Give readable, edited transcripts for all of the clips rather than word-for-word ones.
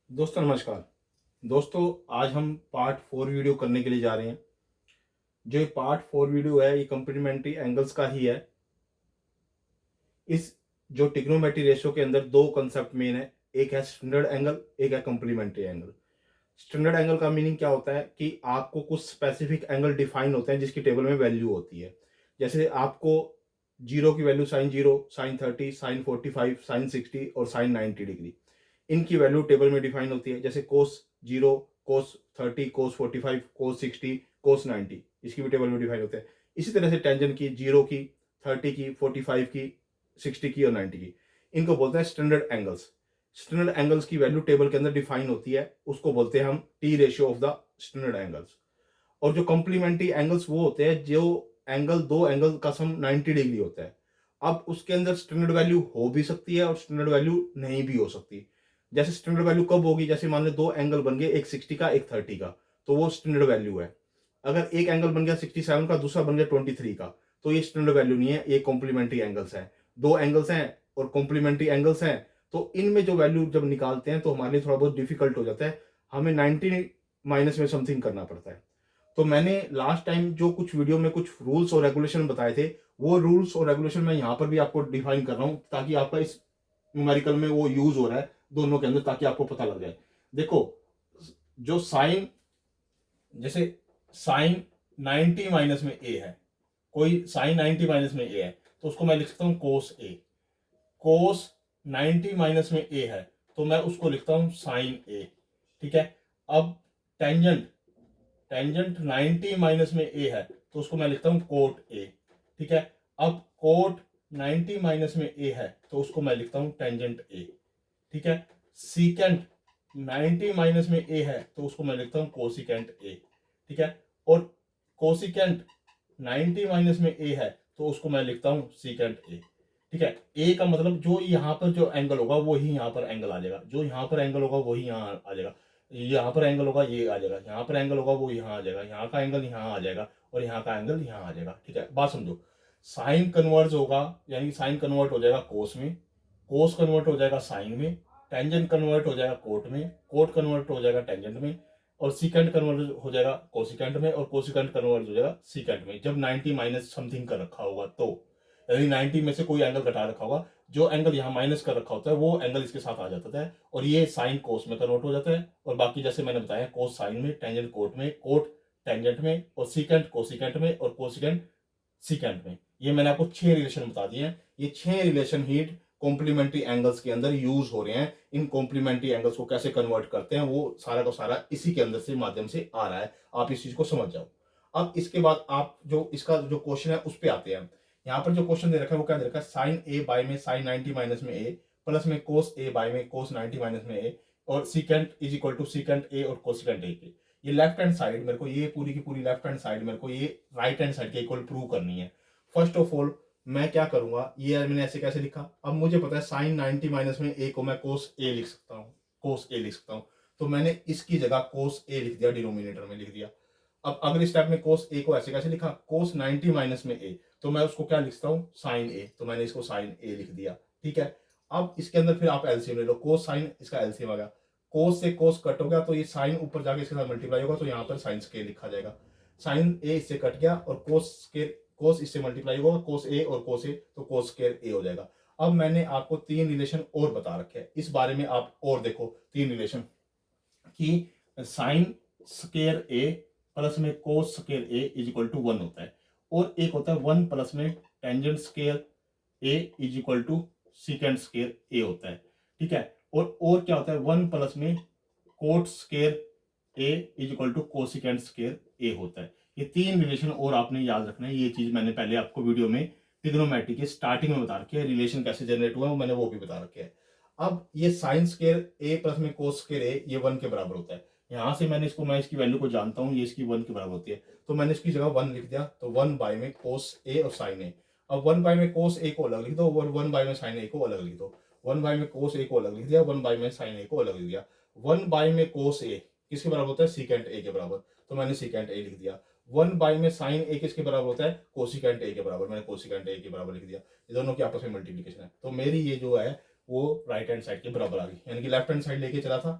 दोस्तों नमस्कार। दोस्तों आज हम पार्ट 4 वीडियो करने के लिए जा रहे हैं। जो ये पार्ट 4 वीडियो है ये कॉम्प्लीमेंट्री एंगल्स का ही है। इस जो ट्रिग्नोमेट्री रेशियो के अंदर दो कंसेप्ट मेन है, एक है स्टैंडर्ड एंगल, एक है कॉम्प्लीमेंट्री एंगल। स्टैंडर्ड एंगल का मीनिंग क्या होता है कि आपको कुछ स्पेसिफिक एंगल डिफाइन होते हैं जिसकी टेबल में वैल्यू होती है। जैसे आपको जीरो की value sine zero, sine 30, sine 45, sine 60 और साइन 90 डिग्री, इनकी वैल्यू टेबल में डिफाइन होती है। जैसे कोस जीरो, कोस 30, कोस 45, कोस 60, कोस 90, इसकी भी टेबल में डिफाइन होते हैं। इसी तरह से टेंजेंट की जीरो की, 30 की, 45 की, 60 की और 90 की, इनको बोलते हैं स्टैंडर्ड एंगल्स। स्टैंडर्ड एंगल्स की वैल्यू टेबल के अंदर डिफाइन होती है, उसको बोलते हैं हम T ratio of the standard angles. और जो कॉम्प्लीमेंट्री एंगल्स वो होते हैं जो एंगल, दो एंगल का सम 90 डिग्री होता है। अब उसके अंदर स्टैंडर्ड वैल्यू हो भी सकती है और स्टैंडर्ड वैल्यू नहीं भी हो सकती। जैसे स्टैंडर्ड वैल्यू कब होगी, जैसे मान लो दो एंगल बन गए, एक 60 का एक 30 का, तो वो स्टैंडर्ड वैल्यू है। अगर एक एंगल बन गया 67 का, दूसरा बन गया 23 का, तो ये स्टैंडर्ड वैल्यू नहीं है, ये कॉम्प्लीमेंट्री एंगल्स है। दो एंगल्स हैं और कॉम्प्लीमेंट्री एंगल्स हैं, तो इनमें जो वैल्यू जब निकालते हैं तो हमारे लिए थोड़ा बहुत डिफिकल्ट हो जाता है, हमें 90 माइनस में समथिंग करना पड़ता है। तो मैंने लास्ट टाइम जो कुछ वीडियो में कुछ रूल्स और रेगुलेशन बताए थे, वो रूल्स और रेगुलेशन मैं यहाँ पर भी आपको डिफाइन कर रहा हूँ ताकि आपका इस न्यूमेरिकल में वो यूज हो रहा है दोनों के अंदर, ताकि आपको पता लग जाए। देखो, जो साइन, जैसे साइन 90 माइनस में ए है, कोई साइन 90 माइनस में ए है, तो उसको मैं लिख सकता हूँ कोस ए। कोस 90 माइनस में ए है तो मैं उसको लिखता हूँ साइन ए। ठीक है। अब टेंजेंट, टेंजेंट 90 माइनस में ए है तो उसको मैं लिखता हूं कोट ए। ठीक है। अब कोट 90 माइनस में ए है तो उसको मैं लिखता हूं टेंजेंट ए। ठीक है। सीकेंट 90 माइनस में ए है तो उसको मैं लिखता हूं कोसिकेंट ए। ठीक है। और कोसिकेंट 90 माइनस में ए है तो उसको मैं लिखता हूं सीकेंट ए। ठीक है। ए का मतलब जो यहाँ पर जो एंगल होगा वो ही यहाँ पर एंगल आ जाएगा, जो यहाँ पर एंगल होगा वही यहाँ आ जाएगा, यहाँ पर एंगल होगा ये आ जाएगा, यहाँ पर एंगल होगा वो यहाँ आ जाएगा, यहाँ का एंगल यहाँ आ जाएगा और यहाँ का एंगल यहाँ आ जाएगा। ठीक है, बात समझो। साइन कन्वर्ट होगा, यानी साइन कन्वर्ट हो जाएगा कोस में, कोस कन्वर्ट हो जाएगा साइन में, टेंजेंट कन्वर्ट हो जाएगा कोट में, कोट कन्वर्ट हो जाएगा टेंजेंट में, और सीकेंट कन्वर्ट हो जाएगा कोसिकेंट में, और कोसिकेंट कन्वर्ट हो जाएगा सीकेंट में, जब 90 माइनस समथिंग कर रखा होगा तो, यानी 90 में से कोई एंगल घटा रखा होगा, जो एंगल यहाँ माइनस कर रखा होता है वो एंगल इसके साथ आ जाता है और ये साइन कोस में कन्वर्ट हो जाता है। और बाकी जैसे मैंने बताया, कोस साइन में, टेंजेंट कोट में, कोट टेंजेंट में, और सीकेंट कोसिकेंट में, और कोसिकेंट सीकेंट में। ये मैंने आपको 6 रिलेशन बता दिए हैं। ये 6 रिलेशन ही कॉम्प्लीमेंट्री एंगल्स के अंदर यूज हो रहे हैं। इन कॉम्प्लीमेंट्री एंगल्स को कैसे कन्वर्ट करते हैं वो सारा का सारा इसी के अंदर से माध्यम से आ रहा है, आप इस चीज को समझ जाओ। अब इसके बाद आप जो इसका जो क्वेश्चन है उस पर आते हैं। यहाँ पर जो क्वेश्चन दे रखा है वो क्या दे रखा है, साइन ए बाय में साइन 90 माइनस में ए, प्लस में कोस ए बाय में कोस 90 माइनस में ए, और secant is equal to secant A और कोसिकेंट ए के। ये लेफ्ट हैंड साइड मेरे को, ये पूरी की पूरी लेफ्ट हैंड साइड मेरे को ये राइट हैंड साइड के इक्वल प्रूव करनी है। फर्स्ट ऑफ ऑल मैं क्या करूंगा, ये मैंने ऐसे कैसे लिखा, अब मुझे पता है साइन 90 माइनस में ए को मैं कोस ए लिख सकता हूँ, कोस ए लिख सकता हूँ, तो मैंने इसकी जगह कोस ए लिख दिया, डिनोमिनेटर में लिख दिया। अब अगले स्टेप में कोस ए को ऐसे कैसे लिखा, कोस 90 माइनस में ए, तो मैं उसको क्या लिखता हूँ, साइन ए, तो मैंने इसको साइन ए लिख दिया। ठीक है। अब इसके अंदर फिर आप एलसीएम ले लो, कोस साइन, इसका एलसीएम आ गया, कोस से कोस कट हो गया तो ये साइन ऊपर जाके इसके साथ मल्टीप्लाई होगा तो यहाँ पर साइन स्केयर लिखा जाएगा। साइन ए इससे कट गया और कोस स्केयर, कोस इससे मल्टीप्लाई होगा, कोस ए और कोस ए, तो कोस स्केयर ए हो जाएगा। अब मैंने आपको 3 रिलेशन और बता रखे हैं, इस बारे में आप और देखो 3 रिलेशन कि साइन स्केयर ए प्लस में cos square A is equal to 1 होता है, और एक होता है 1 प्लस में tangent square A is equal to secant square A होता है। ठीक है। और क्या होता है, 1 प्लस में cot square A is equal to cosecant square A होता है। ये 3 रिलेशन और आपने याद रखना है। ये चीज मैंने पहले आपको वीडियो में ट्रिग्नोमेट्री के स्टार्टिंग में बता रखी है, रिलेशन कैसे जनरेट हुआ है मैंने वो भी बता रखे है। अब ये साइन स्केयर ए प्लस में कोस स्केयर ए, ये 1 के बराबर होता है। यहां से मैंने इसको, मैं इसकी वैल्यू को जानता हूं, ये इसकी 1 के बराबर होती है, तो मैंने इसकी जगह 1 लिख दिया, तो 1 बाय में कोस ए और साइन ए। अब 1 बाय में कोस ए को अलग लिख दो और 1 बाय में साइन ए को अलग लिख दो। 1 बाय में कोस ए को अलग लिख दिया, 1 बाय में साइन ए को अलग लिख दिया। 1 बाय में कोस ए किसके बराबर होता है, सीकेंट ए के बराबर, तो मैंने सीकेंट ए लिख दिया। 1 बाय में साइन ए किसके बराबर होता है, कोसिकेंट ए के बराबर, मैंने कोसिकेंट ए के बराबर लिख दिया। ये दोनों की आपस में मल्टीप्लीकेशन है, तो मेरी ये जो है वो राइट हैंड साइड के बराबर आ गई, यानी कि लेफ्ट हैंड साइड लेके चला था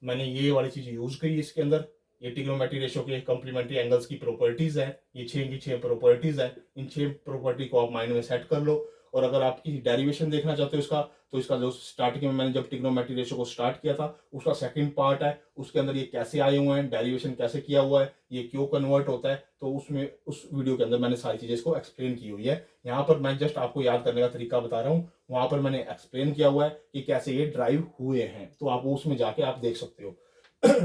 मैंने ये वाली चीज यूज की इसके अंदर। ये ट्रिग्नोमेट्री रेशियो के कॉम्प्लीमेंट्री एंगल्स की प्रॉपर्टीज है, ये 6 की 6 प्रॉपर्टीज है। इन 6 प्रॉपर्टी को आप माइंड में सेट कर लो। और अगर आपकी डेरिवेशन देखना चाहते हो इसका, तो इसका जो स्टार्टिंग में मैंने जब ट्रिग्नोमेट्री रेशियो को स्टार्ट किया था उसका सेकंड पार्ट है, उसके अंदर ये कैसे आए हुए हैं, डेरिवेशन कैसे किया हुआ है, ये क्यों कन्वर्ट होता है, तो उसमें उस वीडियो के अंदर मैंने सारी चीजें इसको एक्सप्लेन की हुई है। यहाँ पर मैं जस्ट आपको याद करने का तरीका बता रहा हूँ, वहां पर मैंने एक्सप्लेन किया हुआ है कि कैसे ये ड्राइव हुए हैं, तो आप उसमें जाके आप देख सकते हो।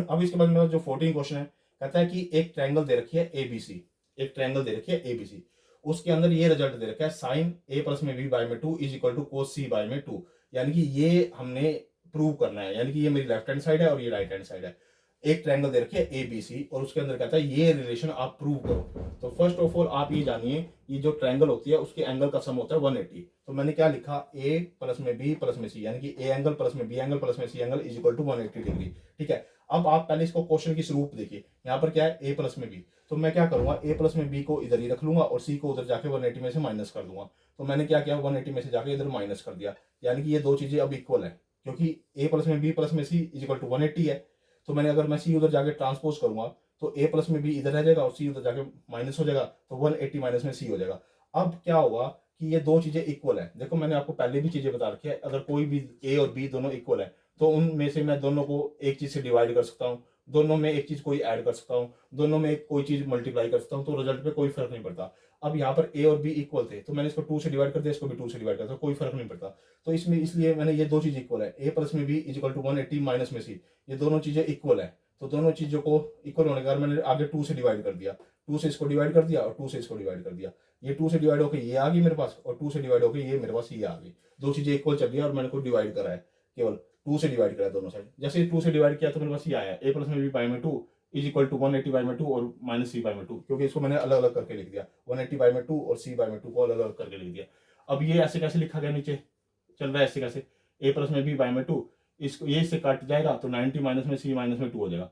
अब इसके बाद मेरा जो 14 क्वेश्चन है, कहता है कि एक ट्रायंगल दे रखी है एबीसी, एक ट्रायंगल दे रखी है एबीसी, उसके अंदर ये रिजल्ट दे रखा है साइन ए प्लस में बी बाय में 2 is equal to cos C by में 2। यानी कि ये हमने प्रूव करना है, यानी कि ये मेरी लेफ्ट हैंड साइड है और ये राइट हैंड साइड है। एक ट्रायंगल दे रखी है एबीसी और उसके अंदर कहता है ये रिलेशन आप प्रूव करो। तो फर्स्ट ऑफ ऑल आप ये जानिए, ये जो ट्रायंगल होती है उसके एंगल का सम होता है 180। तो मैंने क्या लिखा, ए प्लस में बी प्लस में सी, यानी कि ए एंगल प्लस में बी एंगल प्लस में C angle is equal to 180 degree. ठीक है, अब आप पहले इसको क्वेश्चन की स्वरूप देखिए, यहाँ पर क्या है ए प्लस में बी, तो मैं क्या करूंगा, ए प्लस में बी को इधर ही रख लूंगा और सी को उधर जाके 180 में से माइनस कर दूंगा। तो मैंने क्या किया, 180 में से जाके इधर माइनस कर दिया, यानी कि ये दो चीजें अब इक्वल है, क्योंकि ए प्लस में बी प्लस में सी इज इक्वल टू 180 है। तो मैंने अगर मैं सी उधर जाके ट्रांसपोज करूंगा तो ए प्लस में बी इधर रह जाएगा और सी उधर जाके माइनस हो जाएगा, तो 180 माइनस में सी हो जाएगा। अब क्या होगा कि ये दो चीजें इक्वल है। देखो मैंने आपको पहले भी चीजें बता रखी है, अगर कोई भी ए और बी दोनों इक्वल है तो उनमें से मैं दोनों को एक चीज से डिवाइड कर सकता हूँ, दोनों में एक चीज कोई ऐड कर सकता हूँ, दोनों में कोई चीज मल्टीप्लाई कर सकता हूँ, तो रिजल्ट पे कोई फर्क नहीं पड़ता। अब यहाँ पर ए और बी इक्वल थे तो मैंने इसको 2 से डिवाइड कर दिया, इसको भी 2 से डिवाइड कर दिया, कोई फर्क नहीं पड़ता। तो इसमें इसलिए मैंने ये दो चीज इक्वल है, ए प्लस में B is equal to 180 minus में सी, ये दोनों चीजें इक्वल है। तो दोनों चीजों को इक्वल होने के बाद मैंने आगे 2 से डिवाइड कर दिया, 2 से इसको डिवाइड कर दिया और 2 से इसको डिवाइड कर दिया। ये 2 से डिवाइड होकर ये आ गई मेरे पास और 2 से डिवाइड होकर ये मेरे पास ये आ गई। दो चीजें इक्वल चल रही है और मैंने को डिवाइड करा है, केवल 2 से डिवाइड करा दोनों साइड। जैसे 2 से डिवाइड किया तो मेरे पास ये आया, ए प्लस में बी बाई में 2 इज इक्वल टू 180 बाई में 2 और माइनस सी बाई में 2, क्योंकि इसको मैंने अलग अलग करके लिख दिया, 180 बाई में 2 और सी बाई में 2 को अलग अलग करके लिख दिया। अब ये ऐसे कैसे लिखा गया, नीचे चल रहा है ऐसे कैसे, ए प्लस में बी बाई में 2, इसको ये इससे कट जाएगा तो 90 माइनस में सी माइनस में 2 हो जाएगा।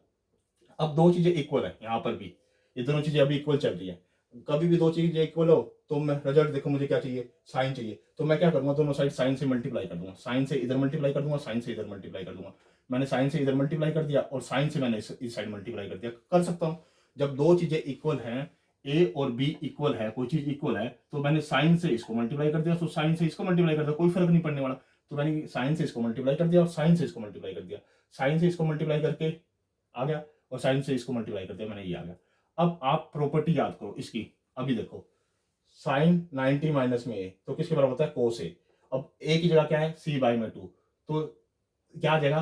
अब दो चीजें इक्वल है यहाँ पर भी, ये दोनों चीजें अभी इक्वल चल रही है। कभी भी दो चीजें इक्वल हो तो मैं रिजल्ट देखो, मुझे क्या चाहिए, साइन चाहिए, तो मैं क्या करूंगा, दोनों साइड साइन से मल्टीप्लाई कर दूंगा, साइन से इधर मल्टीप्लाई कर दूंगा, साइन से इधर मल्टीप्लाई कर दूंगा। मैंने साइन से इधर मल्टीप्लाई कर दिया और साइन से मैंने इस साइड मल्टीप्लाई कर दिया, कर सकता हूँ। जब दो चीजें इक्वल हैं, ए और बी इक्वल है, कोई चीज इक्वल है, तो मैंने साइन से इसको मल्टीप्लाई कर दिया तो साइन से इसको मल्टीप्लाई कर दिया, कोई फर्क नहीं पड़ने वाला। तो मैंने साइन से इसको मल्टीप्लाई कर दिया और साइन से इसको मल्टीप्लाई कर दिया, साइन से इसको मल्टीप्लाई करके आ गया और साइन से इसको मल्टीप्लाई कर दिया, मैंने ये आ गया। अब आप प्रॉपर्टी याद करो इसकी, अभी देखो साइन 90 माइनस में ए तो किसके बराबर होता है, कोस ए। अब ए की जगह क्या है, सी बाई में 2, तो क्या आ जाएगा,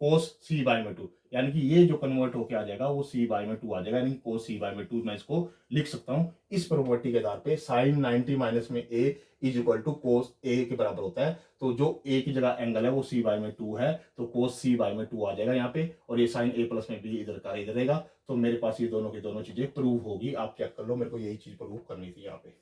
कोस सी बाई में 2, यानी कि ये जो कन्वर्ट होकर आ जाएगा वो सी बाई में 2 आ जाएगा, यानी कोस सी बाई में 2 मैं इसको लिख सकता हूं इस प्रॉपर्टी के आधार पे, साइन 90 माइनस में ए इज इक्वल टू कोस ए के बराबर होता है। तो जो ए की जगह एंगल है वो सी बाई में 2 है, तो कोस सी बाई में 2 आ जाएगा यहाँ पे, और ये साइन ए प्लस में बी इधर का इधर रहेगा। तो मेरे पास ये दोनों की दोनों चीजें प्रूव होगी, आप चेक कर लो, मेरे को यही चीज प्रूव करनी थी यहाँ पे,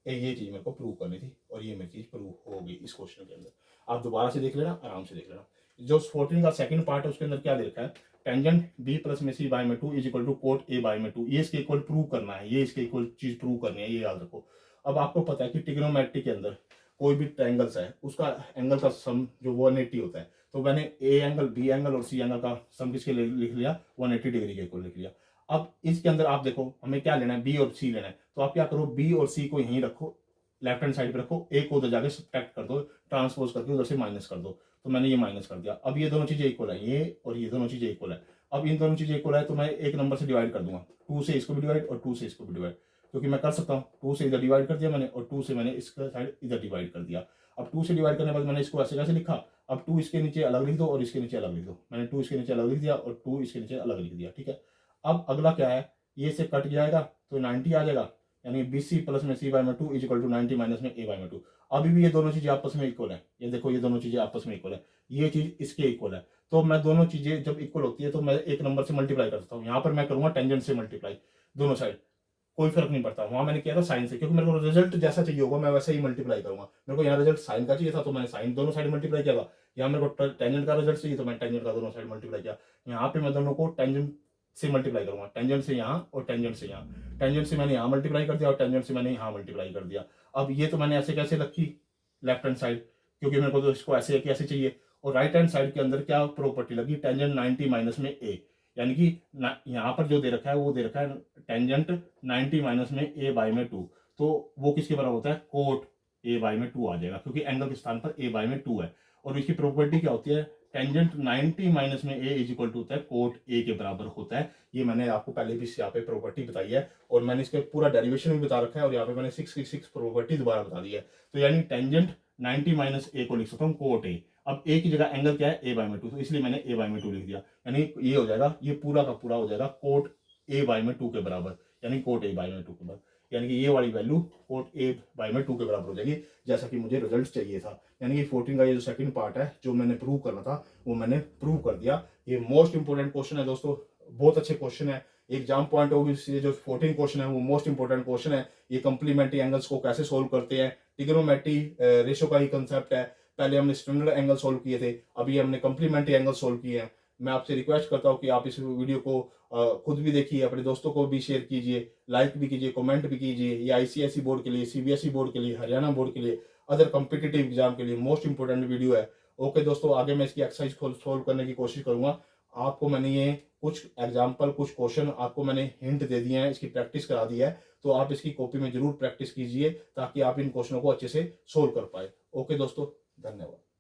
ये चीज मेरे को प्रूव करनी थी और ये मेरी चीज प्रूव होगी इस क्वेश्चन के अंदर। आप दोबारा से देख लेना, आराम से देख लेना। जो 14 का सेकंड पार्ट है उसके अंदर क्या दे रखा है, टेंजेंट बी प्लस में सी बाई में 2 is equal to cot A by में 2, ये इसके इक्वल प्रूव करना है, ये इसके इक्वल चीज प्रूव करनी है, ये याद रखो। अब आपको पता है कि ट्रिग्नोमेट्री के अंदर कोई भी ट्रायंगल्स है उसका एंगल का सम जो 180 होता है, तो मैंने ए एंगल बी एंगल और सी एंगल का सम किसके लिए लिख लिया, 180 डिग्री के इक्वल लिख लिया। अब इसके अंदर आप देखो हमें क्या लेना है, बी और सी लेना है, तो आप क्या करो, बी और सी को यहीं रखो, लेफ्ट हैंड साइड पे रखो, ए को उधर जाके सब्ट्रैक्ट कर दो, ट्रांसपोज करके उधर से माइनस कर दो, तो मैंने ये माइनस कर दिया। अब ये दोनों चीजें इक्वल है, ये और ये दोनों चीजें इक्वल है। अब इन दोनों चीजें इक्वल है तो मैं एक नंबर से डिवाइड कर दूंगा, 2 से इसको भी डिवाइड और 2 से इसको भी डिवाइड, क्योंकि मैं कर सकता हूँ, 2 से इधर डिवाइड कर दिया मैंने और 2 से मैंने इसका साइड इधर डिवाइड कर दिया। अब 2 से डिवाइड करने के बाद मैंने इसको ऐसे कैसे लिखा, अब 2 इसके नीचे अलग लिख दो और इसके नीचे अलग लिख दो, मैंने 2 इसके नीचे अलग लिख दिया और 2 इसके नीचे अलग लिख दिया, ठीक है। अब अगला क्या है, ये से कट जाएगा तो 90 आ जाएगा, यानी बी सी प्लस में सी बाई में 2 इज इक्वल टू 90 माइनस में ए बाई में 2। अभी भी ये दोनों चीजें आपस में इक्वल है, ये देखो ये दोनों चीजें आपस में इक्वल है, ये चीज इसके इक्वल है। तो मैं दोनों चीजें जब इक्वल होती है तो मैं एक नंबर से मल्टीप्लाई कर सकता हूँ, यहाँ पर मैं करूंगा टेंजेंट से मल्टीप्लाई दोनों साइड, कोई फर्क नहीं पड़ता। वहां मैंने किया था साइन से, क्योंकि मेरे को रिजल्ट जैसा चाहिए होगा मैं वैसे ही मल्टीप्लाई करूंगा। मेरे को यहाँ रिजल्ट साइन का चाहिए था तो मैंने साइन दोनों साइड मल्टीप्लाई किया था, यहाँ मेरे को टेंजेंट का रिजल्ट चाहिए तो मैंने टेंजेंट का दोनों साइड मल्टीप्लाई किया। यहाँ पे मैं दोनों को टेंजेंट से मल्टीप्लाई करूंगा, टेंजेंट से यहाँ और टेंजेंट से यहाँ, टेंजेंट से मैंने यहाँ मल्टीप्लाई कर दिया और टेंजेंट से मैंने यहाँ मल्टीप्लाई कर दिया। अब ये तो मैंने ऐसे कैसे रखी लेफ्ट हैंड साइड, क्योंकि मेरे को तो इसको ऐसे चाहिए, और राइट हैंड साइड के अंदर क्या प्रॉपर्टी लगी, टेंजेंट 90 माइनस में ए, यानी कि यहाँ पर जो दे रखा है वो दे रखा है टेंजेंट 90 माइनस में ए बाई में 2, तो वो किसके बराबर होता है, कोट ए बाई में 2 आ जाएगा, क्योंकि एंगल के स्थान पर ए बाई में 2 है। और इसकी प्रॉपर्टी क्या होती है, टेंजेंट 90 माइनस में ए इज इक्वल टू होता है कोट ए के बराबर होता है। ये मैंने आपको पहले भी यहाँ पे प्रॉपर्टी बताई है, और मैंने इसका पूरा डेरिवेशन भी बता रखा है, और यहाँ पे मैंने 6 प्रॉपर्टी दोबारा बता दी है। तो यानी टेंजेंट 90 माइनस ए को लिख सकता हूँ कोट ए। अब ए की जगह एंगल क्या है, ए बाई में 2, तो इसलिए मैंने ए बाई में 2 लिख दिया, यानी ये हो जाएगा, ये पूरा का पूरा हो जाएगा कोट ए बाई में 2 के बराबर, यानी कोट ए बाई में 2 के बराबर, यानी कि ये वाली वैल्यू कोट ए बाई में 2 के बराबर हो जाएगी, जैसा कि मुझे रिजल्ट चाहिए था। यानी कि 14 का ये जो सेकंड पार्ट है जो मैंने प्रूव करना था वो मैंने प्रूव कर दिया। ये मोस्ट इंपोर्टेंट क्वेश्चन है दोस्तों, बहुत अच्छे क्वेश्चन है, एग्जाम पॉइंट ऑफ व्यू से जो 14 क्वेश्चन है वो मोस्ट इंपोर्टेंट क्वेश्चन है। ये कंप्लीमेंट्री एंगल्स को कैसे सोल्व करते हैं, ट्रिग्नोमेट्री रेशो का ही कंसेप्ट है। पहले हमने स्टैंडर्ड एंगल सोल्व किए थे, अभी हमने कंप्लीमेंट्री एंगल सोल्व किए हैं। मैं आपसे रिक्वेस्ट करता हूँ कि आप इस वीडियो को खुद भी देखिए, अपने दोस्तों को भी शेयर कीजिए, लाइक भी कीजिए, कमेंट भी कीजिए। ये आईसीएसई बोर्ड के लिए, सीबीएसई बोर्ड के लिए, हरियाणा बोर्ड के लिए, अदर कॉम्पिटिटिव एग्जाम के लिए मोस्ट इंपोर्टेंट वीडियो है। ओके दोस्तों, आगे मैं इसकी एक्सरसाइज सोल्व करने की कोशिश करूंगा। आपको मैंने ये कुछ एग्जाम्पल, कुछ क्वेश्चन आपको मैंने हिंट दे दिए हैं, इसकी प्रैक्टिस करा दी है, तो आप इसकी कॉपी में जरूर प्रैक्टिस कीजिए ताकि आप इन क्वेश्चनों को अच्छे से सोल्व कर पाए। ओके दोस्तों, धन्यवाद।